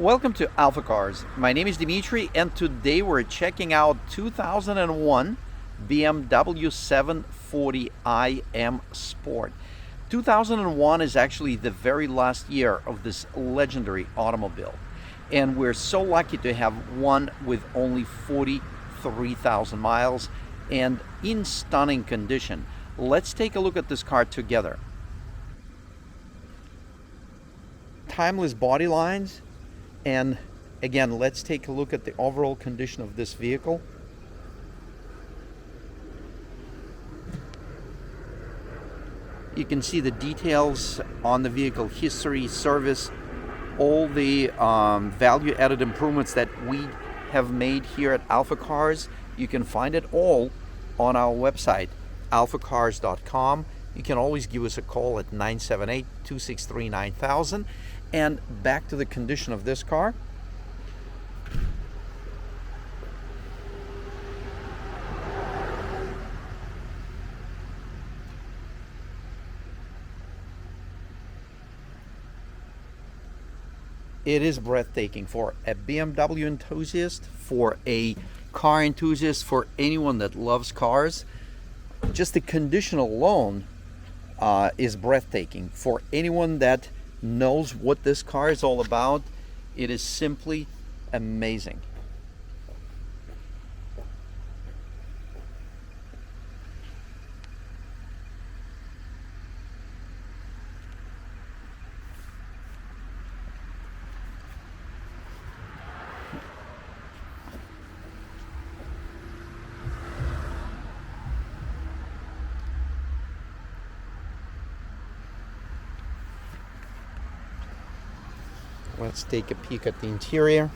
Welcome to AlphaCars. My name is Dimitri, and today we're checking out 2001 BMW 740i M-Sport. 2001 is actually the very last year of this legendary automobile, and we're so lucky to have one with only 43,000 miles and in stunning condition. Let's take a look at this car together. Timeless body lines. And again, let's take a look at the overall condition of this vehicle. You can see the details on the vehicle, history, service, all the value-added improvements that we have made here at AlphaCars. You can find it all on our website, alphacars.com. You can always give us a call at 978-263-9000. And back to the condition of this car. It is breathtaking for a BMW enthusiast, for a car enthusiast, for anyone that loves cars. Just the condition alone is breathtaking. For anyone that knows what this car is all about, it is simply amazing. Let's take a peek at the interior.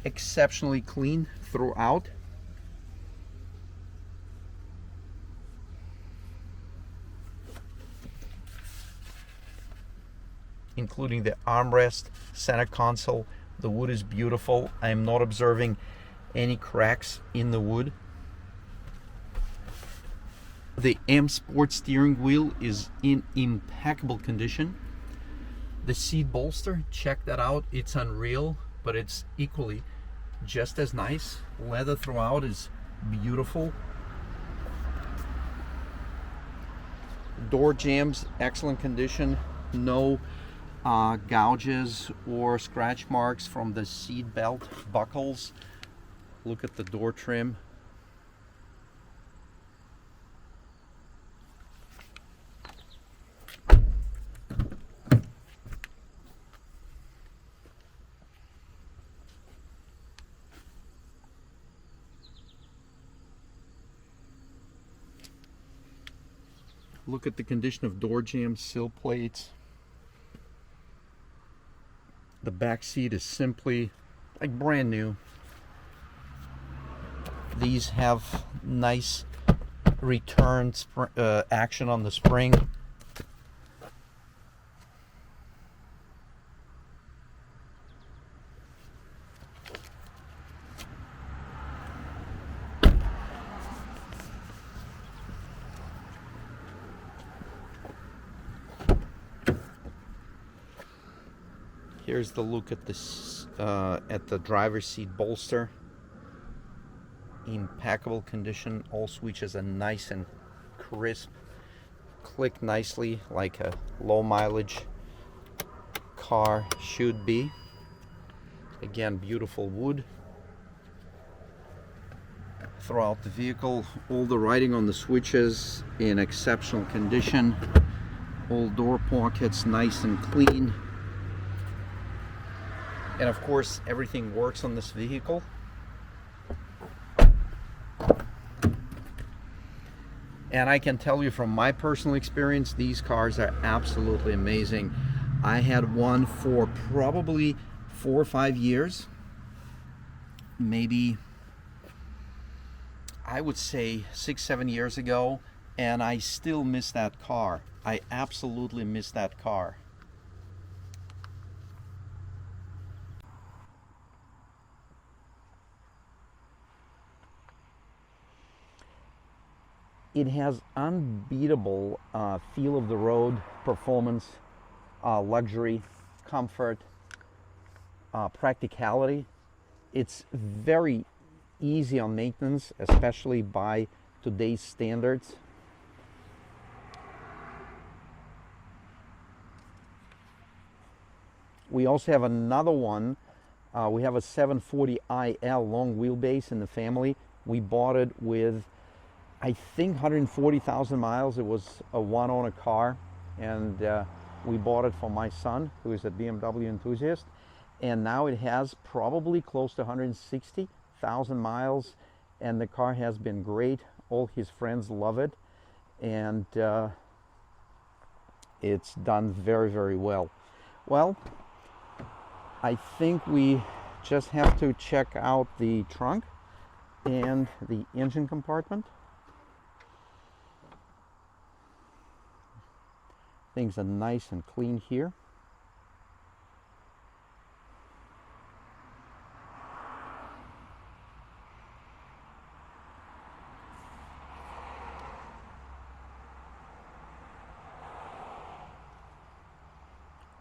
Exceptionally clean throughout. Including the armrest, center console. The wood is beautiful. I am not observing any cracks in the wood. The M-Sport steering wheel is in impeccable condition. The seat bolster, check that out. It's unreal, but it's equally just as nice. Leather throughout is beautiful. Door jambs, excellent condition. No gouges or scratch marks from the seat belt buckles. Look at the door trim. Look at the condition of door jambs, sill plates. The back seat is simply like brand new. These have nice return action on the spring. Here's the look at this at the driver's seat bolster. Impeccable condition. All switches are nice and crisp, click nicely like a low mileage car should be. Again, beautiful wood throughout the vehicle. All the writing on the switches in exceptional condition. All door pockets nice and clean, and of course everything works on this vehicle. And I can tell you from my personal experience, these cars are absolutely amazing. I had one for probably 4 or 5 years. Maybe, I would say 6, 7 years ago. And I still miss that car. I absolutely miss that car. It has unbeatable feel of the road, performance, luxury, comfort, practicality. It's very easy on maintenance, especially by today's standards. We also have another one. We have a 740IL long wheelbase in the family. We bought it with, I think, 140,000 miles. It was a one-owner car, and we bought it for my son, who is a BMW enthusiast. And now it has probably close to 160,000 miles, and the car has been great. All his friends love it, and it's done very, very well. Well, I think we just have to check out the trunk and the engine compartment. Things are nice and clean here.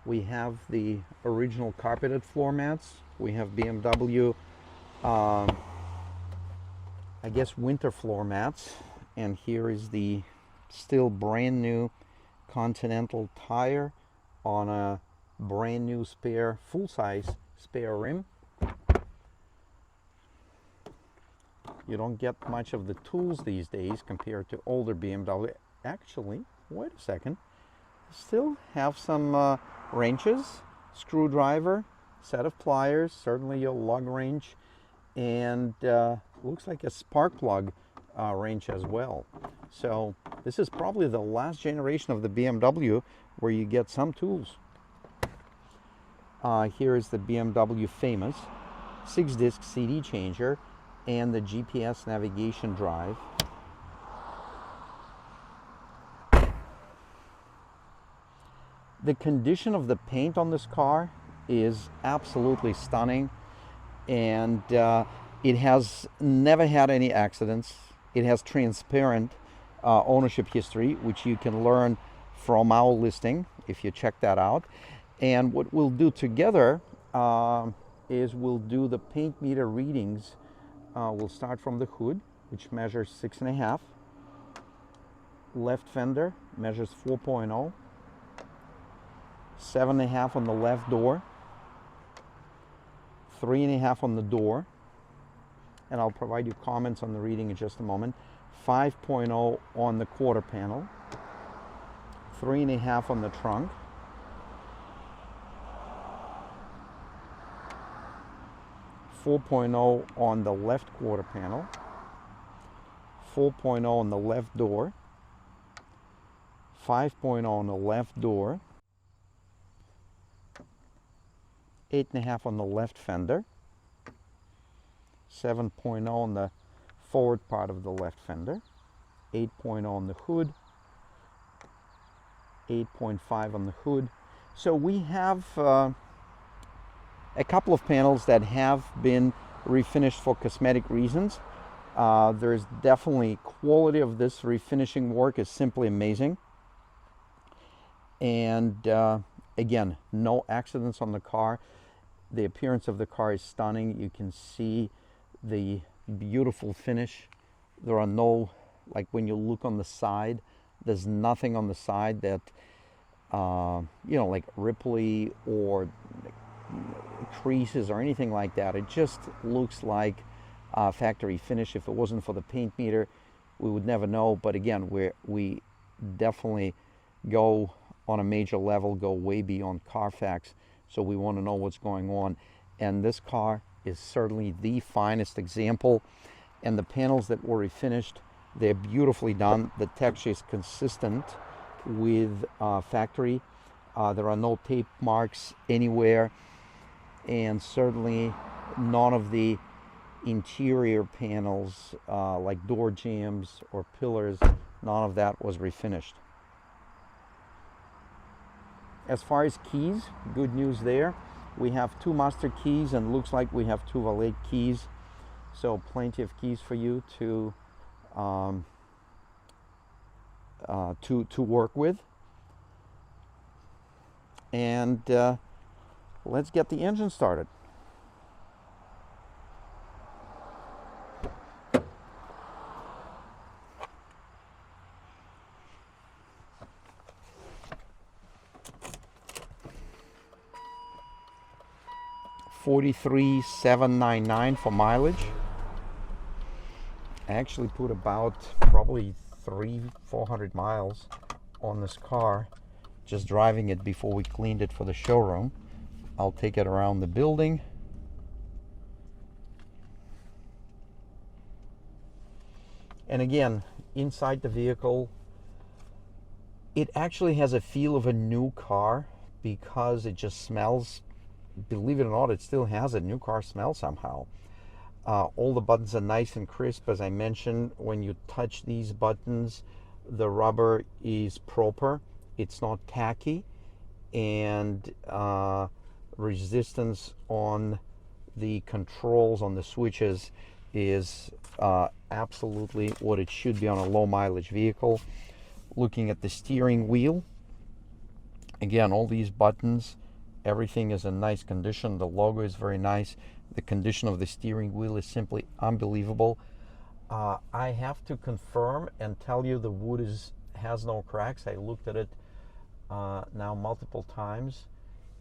We have the original carpeted floor mats. We have BMW, I guess, winter floor mats. And here is the still brand new Continental tire on a brand new spare, full-size spare rim. You don't get much of the tools these days compared to older BMW. Actually, wait a second. Still have some wrenches, screwdriver, set of pliers, certainly your lug wrench, and looks like a spark plug wrench as well. So this is probably the last generation of the BMW where you get some tools. Here is the BMW famous 6-disc CD changer and the GPS navigation drive. The condition of the paint on this car is absolutely stunning, and it has never had any accidents. It has transparent ownership history, which you can learn from our listing if you check that out. And what we'll do together is we'll do the paint meter readings. We'll start from the hood, which measures 6.5. Left fender measures 4.0. 7.5 on the left door, 3.5 on the door, and I'll provide you comments on the reading in just a moment. 5.0 on the quarter panel, 3.5 on the trunk, 4.0 on the left quarter panel, 4.0 on the left door, 5.0 on the left door, 8.5 on the left fender, 7.0 on the forward part of the left fender, 8.0 on the hood, 8.5 on the hood. So we have a couple of panels that have been refinished for cosmetic reasons. There's definitely quality of this refinishing work is simply amazing. And again, no accidents on the car. The appearance of the car is stunning. You can see the beautiful finish. There are no, like when you look on the side, there's nothing on the side that, you know, like ripply or creases or anything like that. It just looks like factory finish. If it wasn't for the paint meter, we would never know. But again, we definitely go on a major level, go way beyond Carfax. So we want to know what's going on. And this car is certainly the finest example. And the panels that were refinished, they're beautifully done. The texture is consistent with factory. There are no tape marks anywhere. And certainly none of the interior panels like door jambs or pillars, none of that was refinished. As far as keys, good news there. We have 2 master keys and looks like we have 2 valet keys. So plenty of keys for you to to work with. And let's get the engine started. $43,799 for mileage. I actually put about probably 300-400 miles on this car, just driving it before we cleaned it for the showroom. I'll take it around the building. And again, inside the vehicle, it actually has a feel of a new car because it just smells, believe it or not, it still has a new car smell somehow. All the buttons are nice and crisp. As I mentioned, when you touch these buttons, the rubber is proper. It's not tacky. And resistance on the controls, on the switches, is absolutely what it should be on a low mileage vehicle. Looking at the steering wheel, again, all these buttons, everything is in nice condition. The logo is very nice. The condition of the steering wheel is simply unbelievable. I have to confirm and tell you the wood has no cracks. I looked at it now multiple times,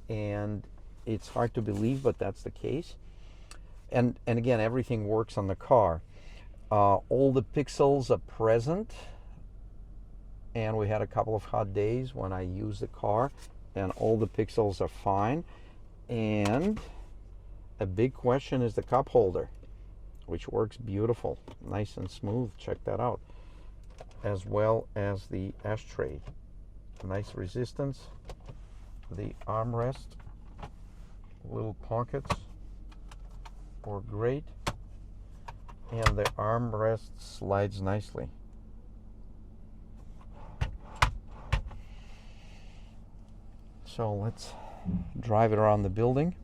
and it's hard to believe, but that's the case. And again, everything works on the car. All the pixels are present, and we had a couple of hot days when I used the car, and all the pixels are fine. And a big question is the cup holder, which works beautiful, nice and smooth. Check that out. As well as the ashtray, nice resistance. The armrest, little pockets were great, and the armrest slides nicely. So let's drive it around the building.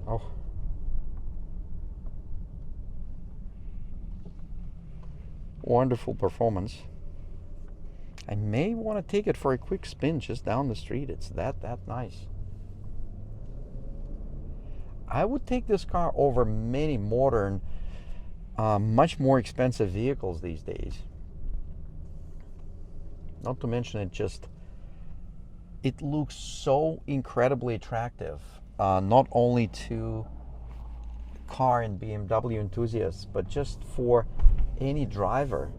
Oh. Wonderful performance. I may want to take it for a quick spin just down the street. It's that nice. I would take this car over many modern, much more expensive vehicles these days. Not to mention it looks so incredibly attractive, not only to car and BMW enthusiasts, but just for any driver,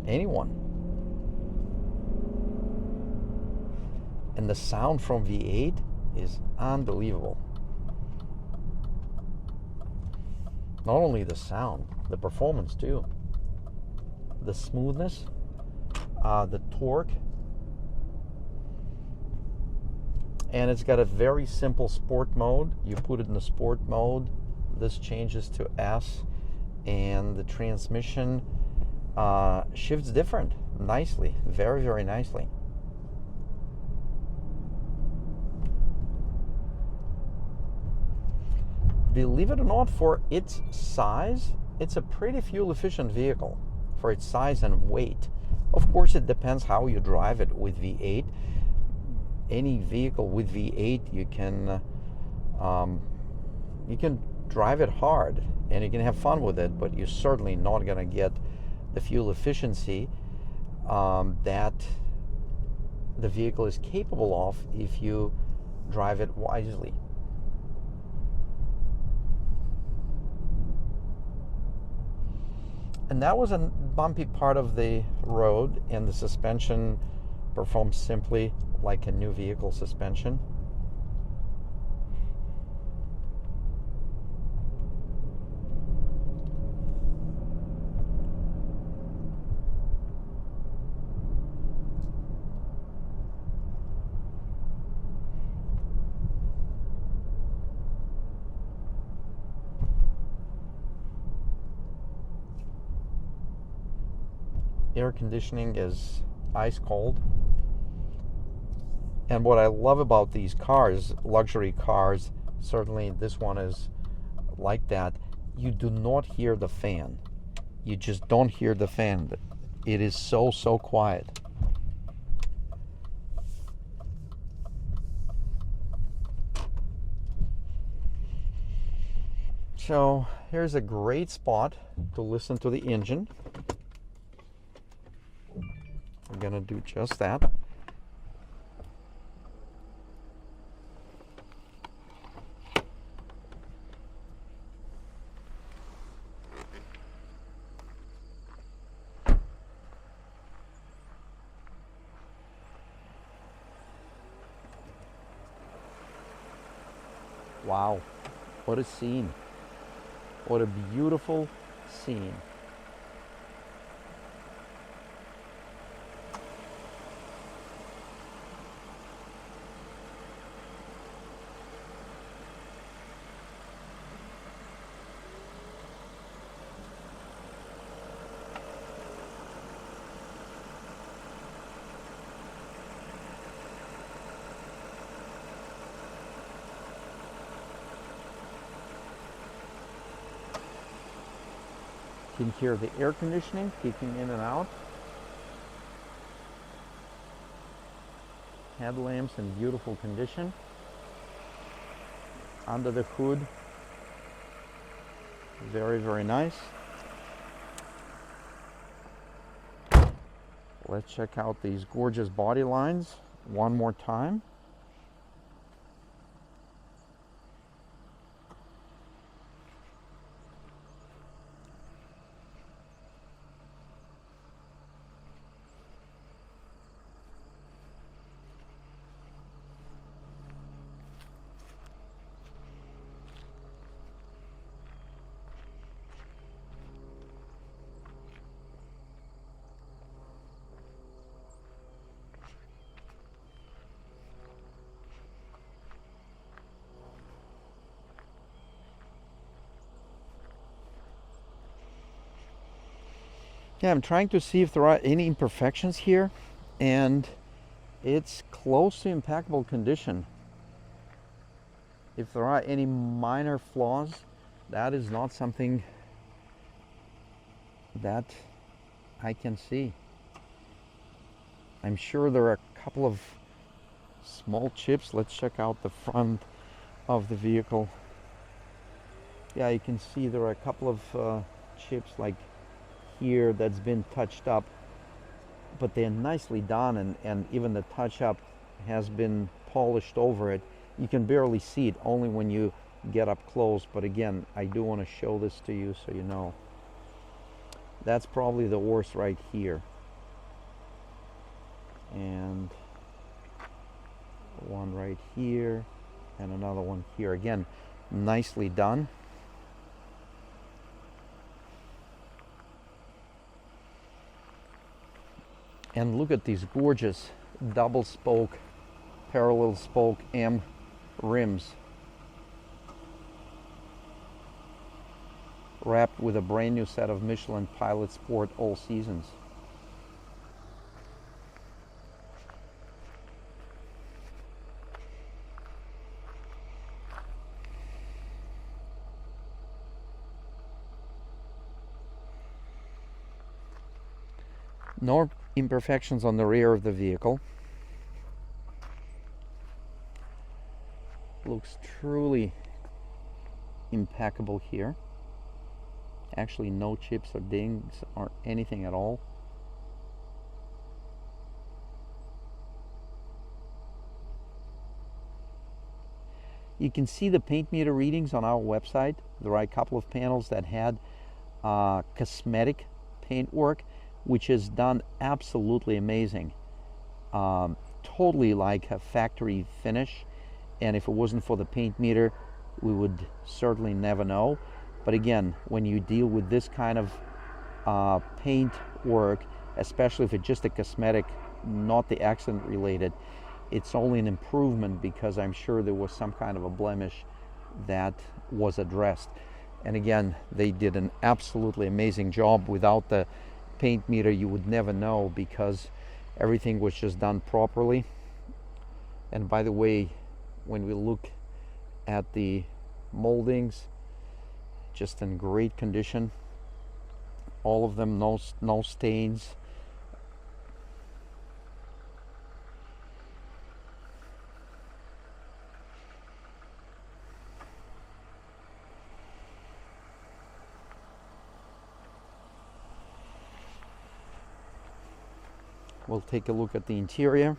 anyone. And the sound from V8 is unbelievable. Not only the sound, the performance too. The smoothness, the torque. And it's got a very simple sport mode. You put it in the sport mode, this changes to S, and the transmission shifts different, nicely, very, very nicely. Believe it or not, for its size, it's a pretty fuel efficient vehicle for its size and weight. Of course, it depends how you drive it with V8. Any vehicle with V8, you can drive it hard and you can have fun with it, but you're certainly not going to get the fuel efficiency that the vehicle is capable of if you drive it wisely. And that was a bumpy part of the road, and the suspension performs simply like a new vehicle suspension. Air conditioning is ice cold. And what I love about these cars, luxury cars, certainly this one is like that, you do not hear the fan. You just don't hear the fan. It is so quiet. So here's a great spot to listen to the engine. I'm gonna do just that. Wow, what a scene. What a beautiful scene. You can hear the air conditioning kicking in and out. Headlamps in beautiful condition. Under the hood, very nice. Let's check out these gorgeous body lines one more time. Yeah, I'm trying to see if there are any imperfections here, and it's close to impeccable condition. If there are any minor flaws, that is not something that I can see. I'm sure there are a couple of small chips. Let's check out the front of the vehicle. Yeah, you can see there are a couple of chips like here that's been touched up, but they're nicely done, and even the touch up has been polished over it. You can barely see it only when you get up close, but again, I do want to show this to you so you know. That's probably the worst right here, and one right here, and another one here. Again, nicely done. And look at these gorgeous double spoke, parallel spoke M rims, wrapped with a brand new set of Michelin Pilot Sport All Seasons. No imperfections on the rear of the vehicle. Looks truly impeccable here. Actually, no chips or dings or anything at all. You can see the paint meter readings on our website. There are a couple of panels that had cosmetic paint work, which is done absolutely amazing. Totally like a factory finish, and if it wasn't for the paint meter, we would certainly never know. But again, when you deal with this kind of paint work, especially if it's just a cosmetic, not the accident related, it's only an improvement, because I'm sure there was some kind of a blemish that was addressed. And again, they did an absolutely amazing job. Without the paint meter, you would never know, because everything was just done properly. And by the way, when we look at the moldings, just in great condition. All of them, no stains. We'll take a look at the interior.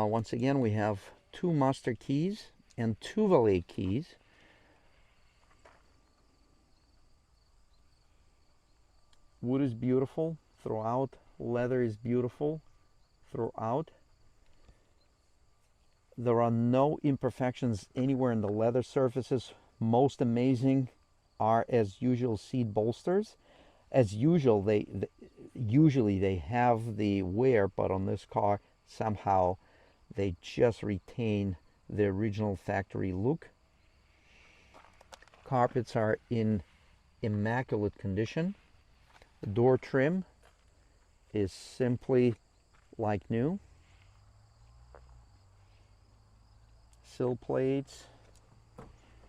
Once again, we have 2 master keys and 2 valet keys. Wood is beautiful throughout. Leather is beautiful throughout. There are no imperfections anywhere in the leather surfaces. Most amazing are, as usual, seat bolsters. As usual, usually they have the wear, but on this car somehow they just retain the original factory look. Carpets are in immaculate condition. The door trim is simply like new. Sill plates.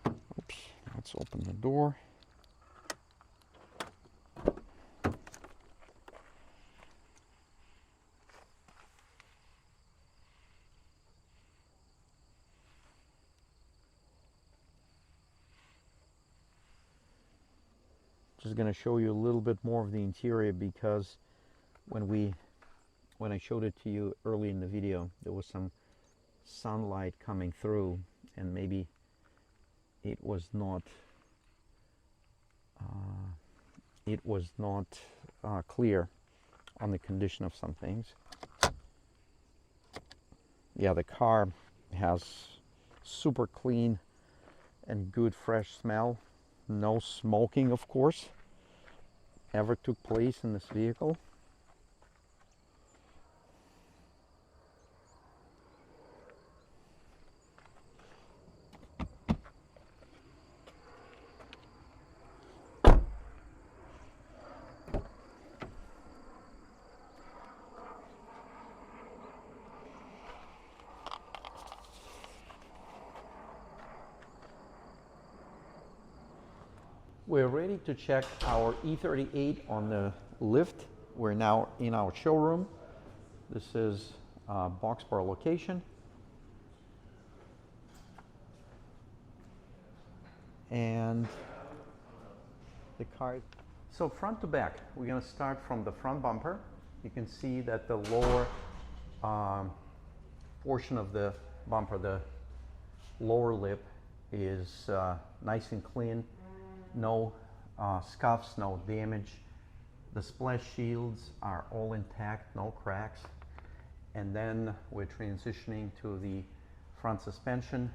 Oops, let's open the door. Just going to show you a little bit more of the interior, because when I showed it to you early in the video, there was some sunlight coming through, and maybe it was not clear on the condition of some things. Yeah, the car has super clean and good fresh smell. No smoking, of course, ever took place in this vehicle. We're ready to check our E38 on the lift. We're now in our showroom. This is Boxborough location. And the car. So front to back, we're going to start from the front bumper. You can see that the lower portion of the bumper, the lower lip, is nice and clean. No scuffs, no damage. The splash shields are all intact, no cracks. And then we're transitioning to the front suspension.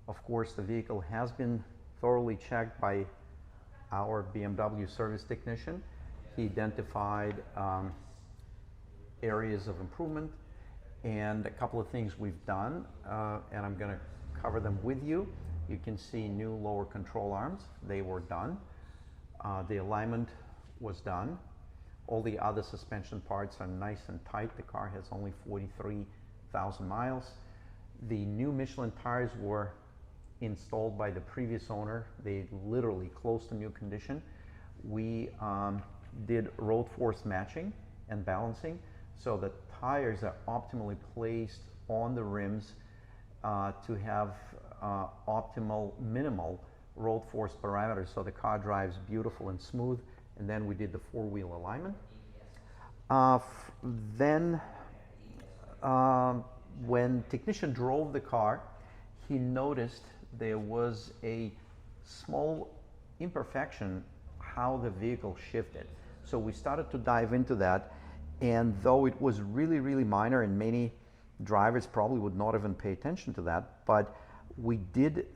Of course, the vehicle has been thoroughly checked by our BMW service technician. He identified areas of improvement and a couple of things we've done, and I'm going to cover them with you. You can see new lower control arms. They were done. The alignment was done. All the other suspension parts are nice and tight. The car has only 43,000 miles. The new Michelin tires were installed by the previous owner. They literally close to new condition. We did road force matching and balancing, so the tires are optimally placed on the rims to have optimal minimal road force parameters, so the car drives beautiful and smooth. And then we did the four-wheel alignment. Then when technician drove the car, he noticed there was a small imperfection how the vehicle shifted. So we started to dive into that, and though it was really, really minor, and many drivers probably would not even pay attention to that, but we did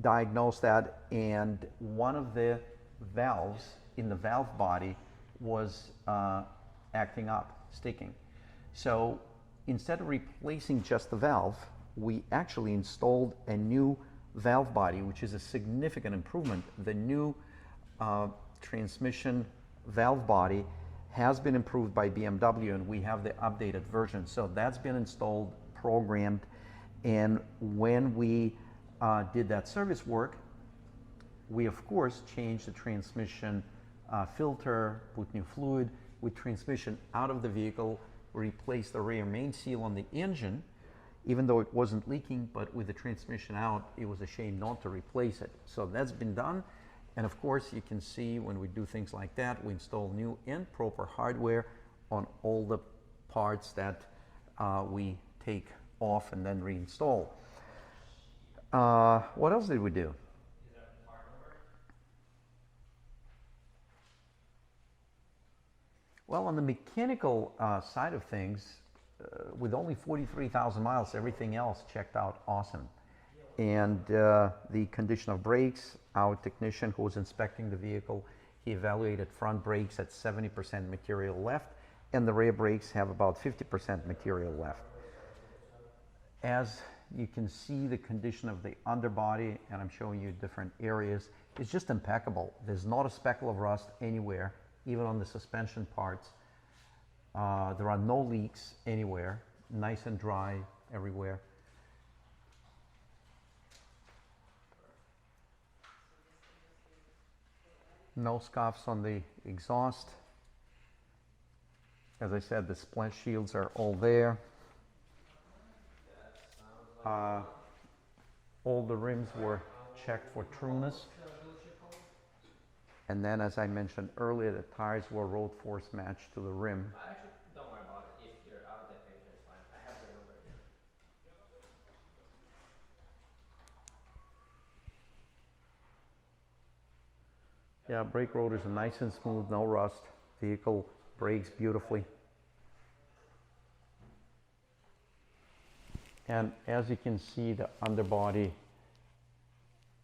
diagnose that, and one of the valves in the valve body was acting up, sticking. So instead of replacing just the valve, we actually installed a new valve body, which is a significant improvement. The new transmission valve body has been improved by BMW, and we have the updated version. So that's been installed, programmed, and when we did that service work, we of course changed the transmission filter, put new fluid, with transmission out of the vehicle, replaced the rear main seal on the engine, even though it wasn't leaking, but with the transmission out, it was a shame not to replace it. So that's been done. And of course, you can see when we do things like that, we install new and proper hardware on all the parts that we take off and then reinstall. What else did we do? Well, on the mechanical side of things, with only 43,000 miles, everything else checked out awesome. And the condition of brakes, our technician who was inspecting the vehicle, he evaluated front brakes at 70% material left, and the rear brakes have about 50% material left. As you can see, the condition of the underbody, and I'm showing you different areas, is just impeccable. There's not a speckle of rust anywhere, even on the suspension parts. There are no leaks anywhere, nice and dry everywhere. No scuffs on the exhaust. As I said, the splash shields are all there. All the rims were checked for trueness. And then, as I mentioned earlier, the tires were road force matched to the rim. Actually, don't worry about it. If you're out of that picture, it's fine. I have your number here. Yeah, brake rotors are nice and smooth, no rust. Vehicle brakes beautifully. And as you can see, the underbody,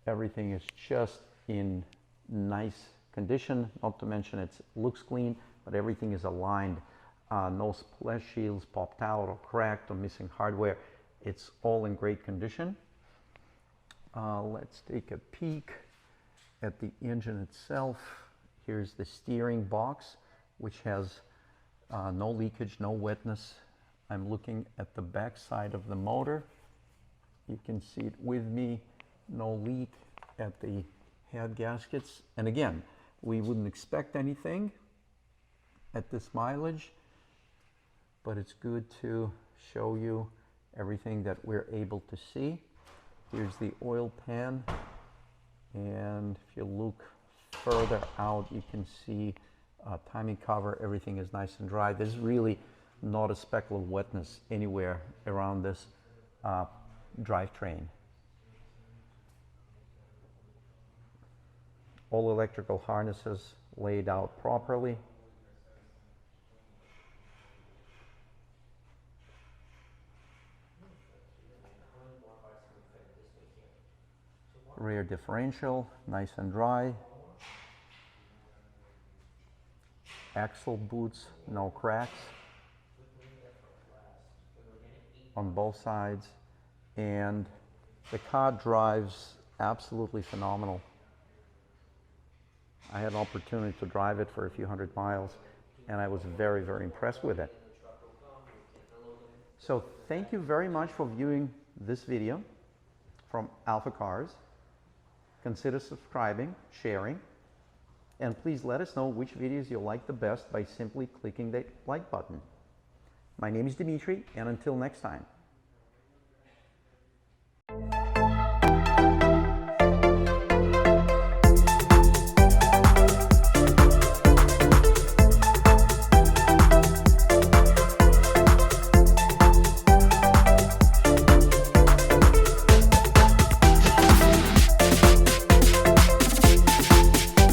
everything is just in nice condition. Not to mention it looks clean, but everything is aligned. No splash shields popped out or cracked or missing hardware. It's all in great condition. Let's take a peek at the engine itself. Here's the steering box, which has no leakage, no wetness. I'm looking at the back side of the motor. You can see it with me, no leak at the head gaskets. And again, we wouldn't expect anything at this mileage, but it's good to show you everything that we're able to see. Here's the oil pan, and if you look further out, you can see timing cover. Everything is nice and dry. There's really not a speckle of wetness anywhere around this drivetrain. All electrical harnesses laid out properly. Rear differential, nice and dry. Axle boots, no cracks on both sides. And the car drives absolutely phenomenal. I had an opportunity to drive it for a few hundred miles, and I was very, very impressed with it. So thank you very much for viewing this video from AlphaCars. Consider subscribing, sharing, and please let us know which videos you like the best by simply clicking the like button. My name is Dimitri, and until next time.